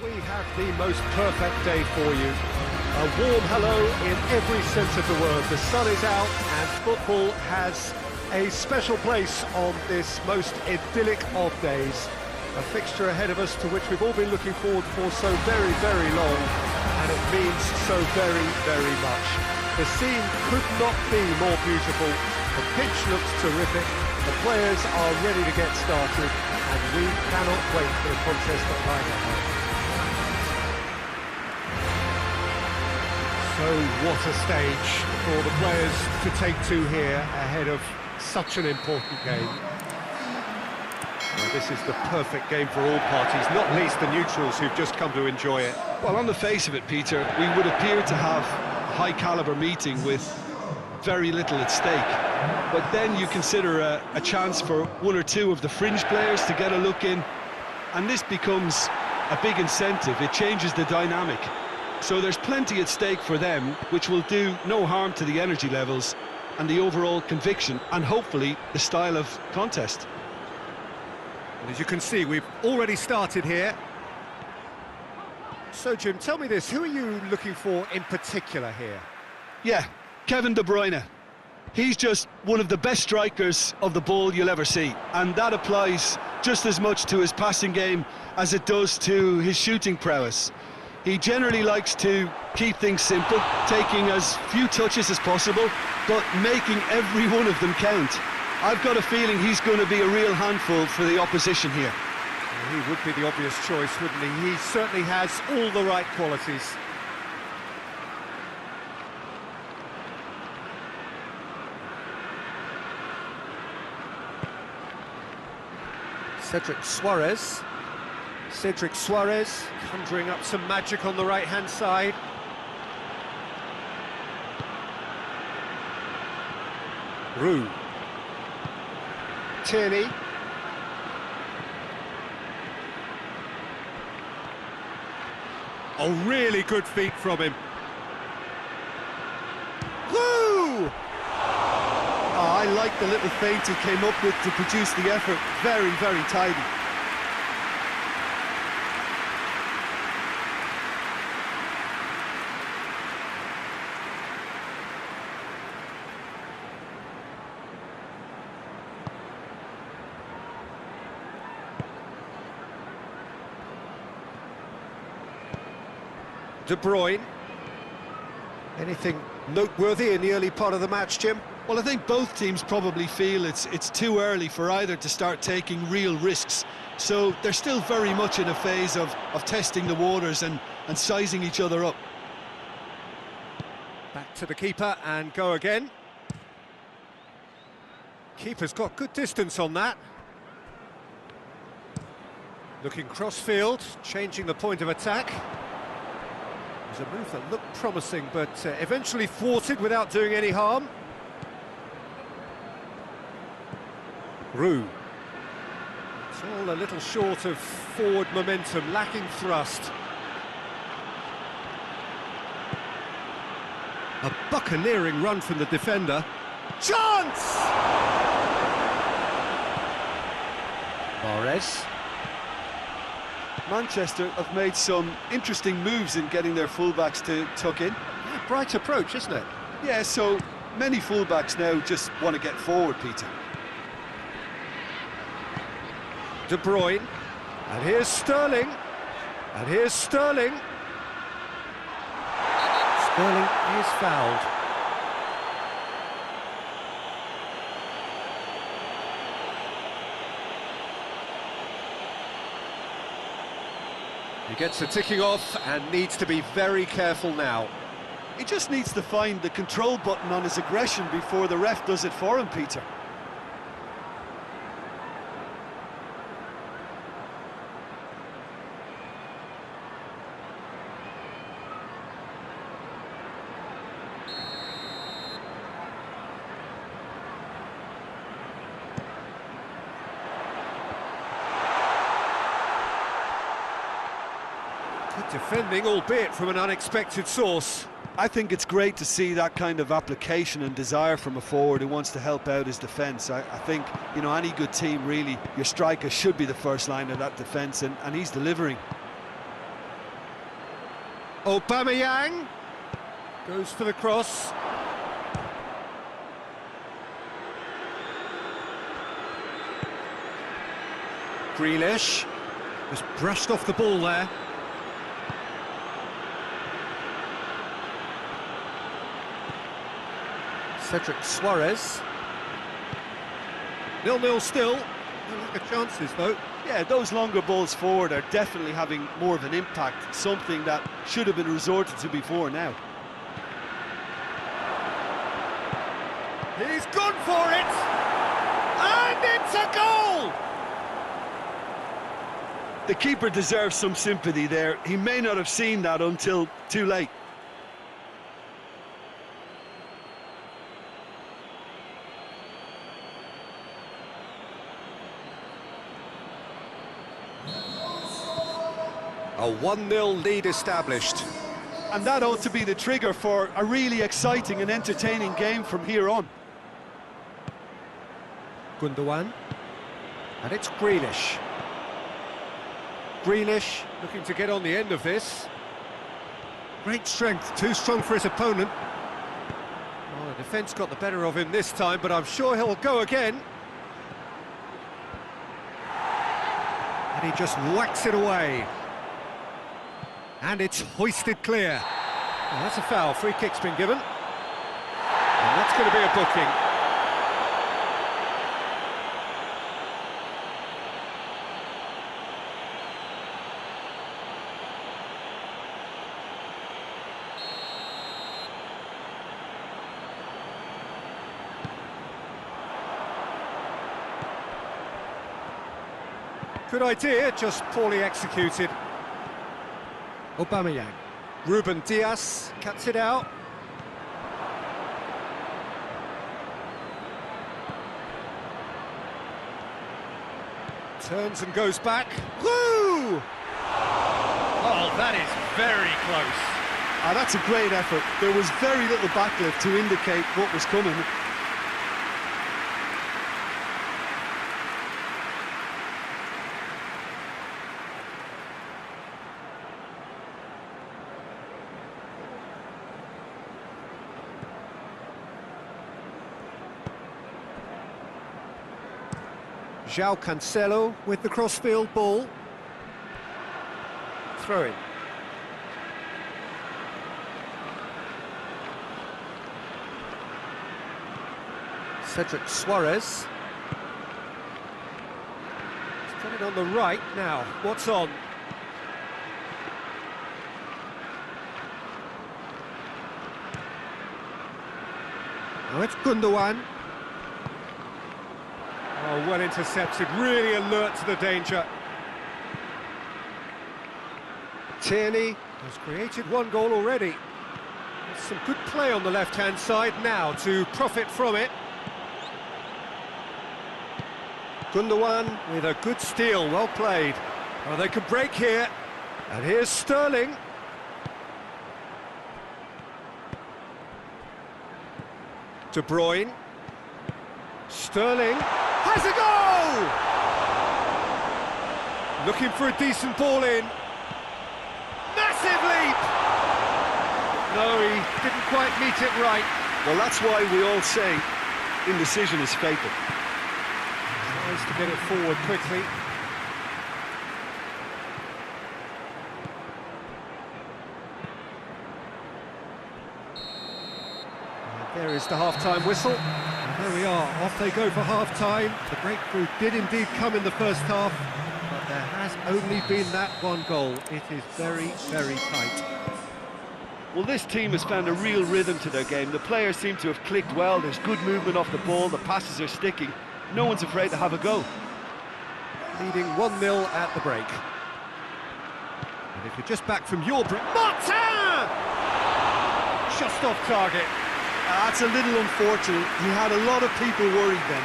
Well, we have the most perfect day for you. A warm hello in every sense of the word. The sun is out and football has a special place on this most idyllic of days. A fixture ahead of us to which we've all been looking forward for so very, very long, and it means so very, very much. The scene could not be more beautiful. The pitch looks terrific. The players are ready to get started, and we cannot wait for the contest that lies ahead. So what a stage for the players to take to here ahead of such an important game. Well, this is the perfect game for all parties, not least the neutrals who've just come to enjoy it. Well, on the face of it, Peter, we would appear to have a high-caliber meeting with very little at stake. But then you consider a chance for one or two of the fringe players to get a look in, and this becomes a big incentive. It changes the dynamic. So there's plenty at stake for them, which will do no harm to the energy levels and the overall conviction, and hopefully the style of contest. And as you can see, we've already started here. So, Jim, tell me this, who are you looking for in particular here? Yeah, Kevin De Bruyne. He's just one of the best strikers of the ball you'll ever see, and that applies just as much to his passing game as it does to his shooting prowess. He generally likes to keep things simple, taking as few touches as possible, but making every one of them count. I've got a feeling he's going to be a real handful for the opposition here. Well, he would be the obvious choice, wouldn't he? He certainly has all the right qualities. Cedric Suarez conjuring up some magic on the right-hand side. Roux. Tierney. Oh, really good feet from him. Woo! I like the little feint he came up with to produce the effort. Very, very tidy. De Bruyne. Anything noteworthy in the early part of the match, Jim? Well, I think both teams probably feel it's too early for either to start taking real risks. So they're still very much in a phase of testing the waters and sizing each other up. Back to the keeper and go again. Keeper's got good distance on that. Looking cross-field, changing the point of attack. It was a move that looked promising, but eventually thwarted without doing any harm. Roux. It's all a little short of forward momentum, lacking thrust. A buccaneering run from the defender. Chance! Mahrez. Manchester have made some interesting moves in getting their fullbacks to tuck in. Yeah, bright approach, isn't it? Yeah, so many fullbacks now just want to get forward, Peter. De Bruyne, and here's Sterling, and here's Sterling. Sterling is fouled. He gets the ticking off and needs to be very careful now. He just needs to find the control button on his aggression before the ref does it for him, Peter. Good defending, albeit from an unexpected source. I think it's great to see that kind of application and desire from a forward who wants to help out his defence. I think, you know, any good team, really, your striker should be the first line of that defence, and he's delivering. Aubameyang goes for the cross. Grealish just brushed off the ball there. Cedric Suarez. 0-0 still. No lack of chances though. Yeah, those longer balls forward are definitely having more of an impact, something that should have been resorted to before now. He's gone for it! And it's a goal! The keeper deserves some sympathy there. He may not have seen that until too late. A 1-0 lead established. And that ought to be the trigger for a really exciting and entertaining game from here on. Gundogan. And it's Grealish. Grealish looking to get on the end of this. Great strength, too strong for his opponent. Well, the defence got the better of him this time, but I'm sure he'll go again. And he just whacks it away. And it's hoisted clear. Well, that's a foul. Free kick's been given. And that's going to be a booking. Good idea, just poorly executed. Aubameyang. Ruben Dias cuts it out. Turns and goes back. Woo! Oh, that is very close. That's a great effort. There was very little backlift to indicate what was coming. João Cancelo with the crossfield ball. Throw in. Cedric Suarez. He's got it on the right now. What's on? Oh, it's Gundogan. Oh, well intercepted, really alert to the danger. Tierney has created one goal already. There's some good play on the left-hand side now to profit from it. Gundogan with a good steal, well played. Oh, they could break here. And here's Sterling. De Bruyne. Sterling has a goal! Looking for a decent ball in. Massive leap! No, he didn't quite meet it right. Well, that's why we all say indecision is fatal. Tries to get it forward quickly. And there is the half-time whistle. And there we are, off they go for half-time. The breakthrough did indeed come in the first half, but there has only been that one goal. It is very, very tight. Well, this team has found a real rhythm to their game. The players seem to have clicked well. There's good movement off the ball. The passes are sticking. No one's afraid to have a go. Leading 1-0 at the break. And if you're just back from your break... Martin! Just off target. That's a little unfortunate. He had a lot of people worried then.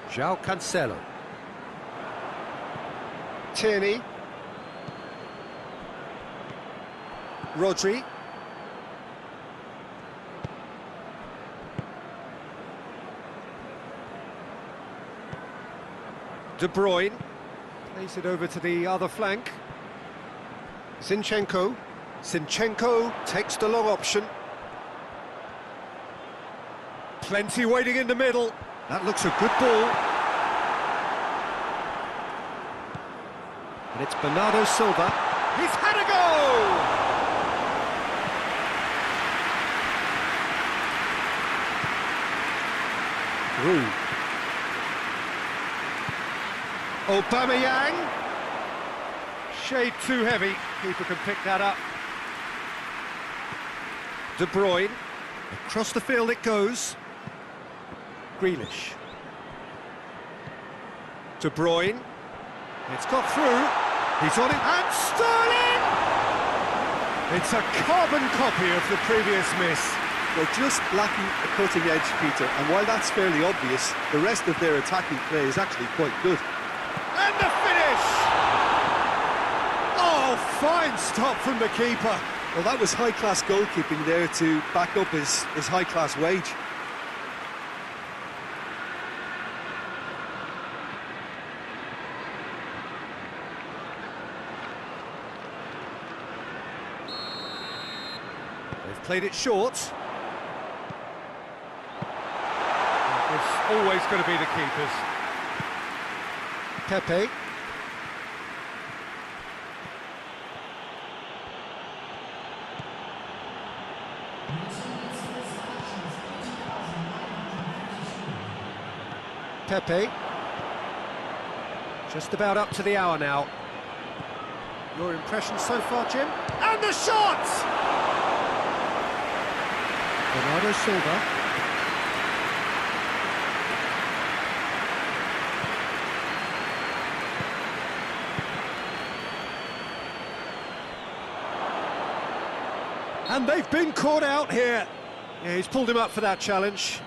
João Cancelo. Tierney. Rodri. De Bruyne. Plays it over to the other flank. Zinchenko. Zinchenko takes the long option. Plenty waiting in the middle. That looks a good ball. And it's Bernardo Silva. He's had a go! Through. Aubameyang. Shade too heavy. Keeper can pick that up. De Bruyne. Across the field it goes. Grealish. De Bruyne. It's got through. He's on it. And Sterling! It's a carbon copy of the previous miss. They're just lacking a cutting edge, Peter, and while that's fairly obvious, the rest of their attacking play is actually quite good. And the finish! Oh, fine stop from the keeper. Well, that was high-class goalkeeping there to back up his high-class wage. They've played it short. It's always going to be the keepers. Pepe. Pepe. Just about up to the hour now. Your impressions so far, Jim? And the shot! Bernardo Silva. And they've been caught out here. Yeah, he's pulled him up for that challenge.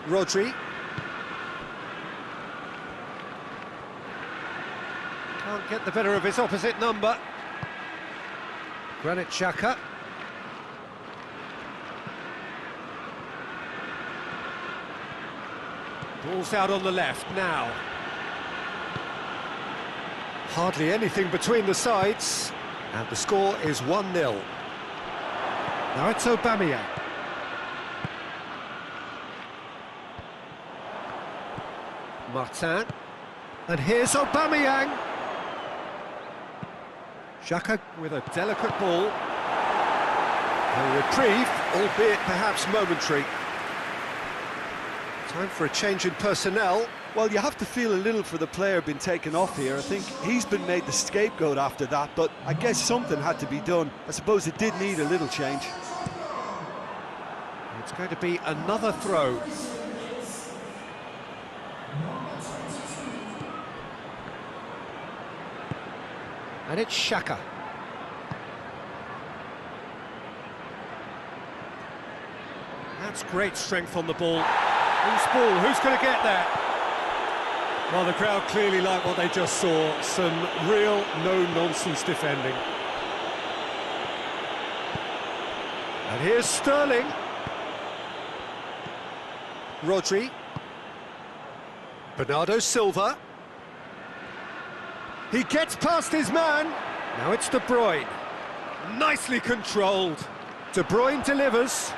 Rodri. Can't get the better of his opposite number. Granit Xhaka. Ball's out on the left now. Hardly anything between the sides. And the score is 1-0. Now it's Aubameyang. Martin. And here's Aubameyang. Xhaka with a delicate ball. A reprieve, albeit perhaps momentary. Time for a change in personnel. Well, you have to feel a little for the player being taken off here. I think he's been made the scapegoat after that, but I guess something had to be done. I suppose it did need a little change. It's going to be another throw. And it's Xhaka. That's great strength on the ball. Loose ball, who's going to get that? Well, the crowd clearly like what they just saw. Some real no-nonsense defending. And here's Sterling. Rodri. Bernardo Silva. He gets past his man. Now it's De Bruyne. Nicely controlled. De Bruyne delivers.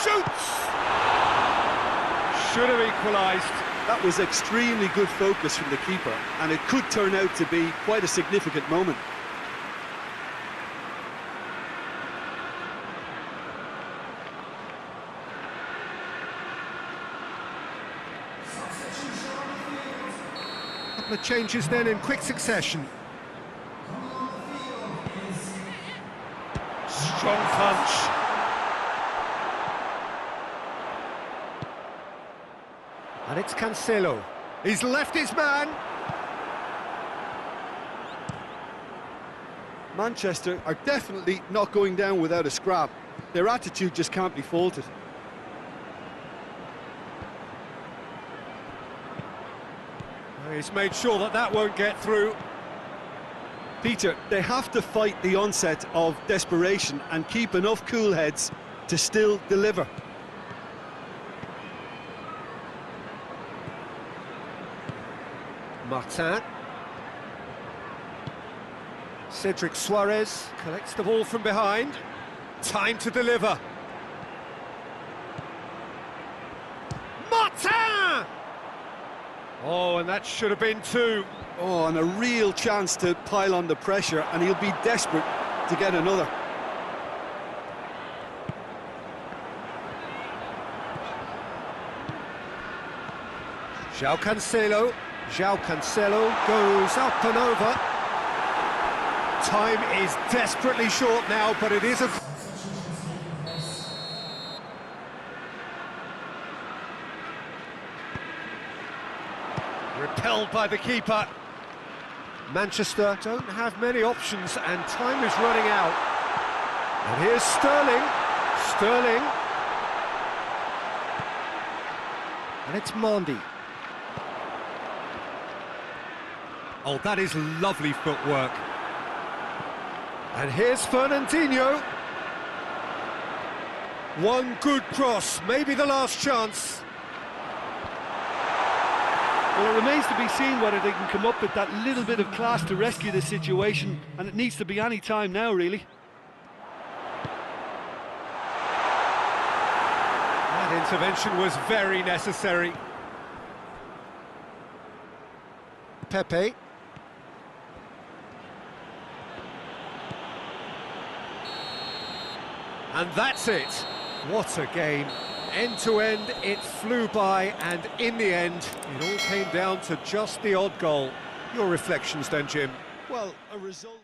Shoots! Should have equalised. That was extremely good focus from the keeper, and it could turn out to be quite a significant moment. Couple of changes then in quick succession. Strong punch. And it's Cancelo. He's left his man. Manchester are definitely not going down without a scrap. Their attitude just can't be faulted. He's made sure that that won't get through. Peter, they have to fight the onset of desperation and keep enough cool heads to still deliver. Martin. Cedric Suarez collects the ball from behind. Time to deliver. Martin! Oh, and that should have been two. Oh, and a real chance to pile on the pressure, and he'll be desperate to get another. João Cancelo. João Cancelo goes up and over. Time is desperately short now, but it is a... Repelled by the keeper. Manchester don't have many options and time is running out. And here's Sterling. Sterling. And it's Mendy. Oh, that is lovely footwork. And here's Fernandinho. One good cross, maybe the last chance. Well, it remains to be seen whether they can come up with that little bit of class to rescue the situation, and it needs to be any time now, really. That intervention was very necessary. Pepe. And that's it. What a game. End to end, it flew by, and in the end, it all came down to just the odd goal. Your reflections then, Jim? Well, a result...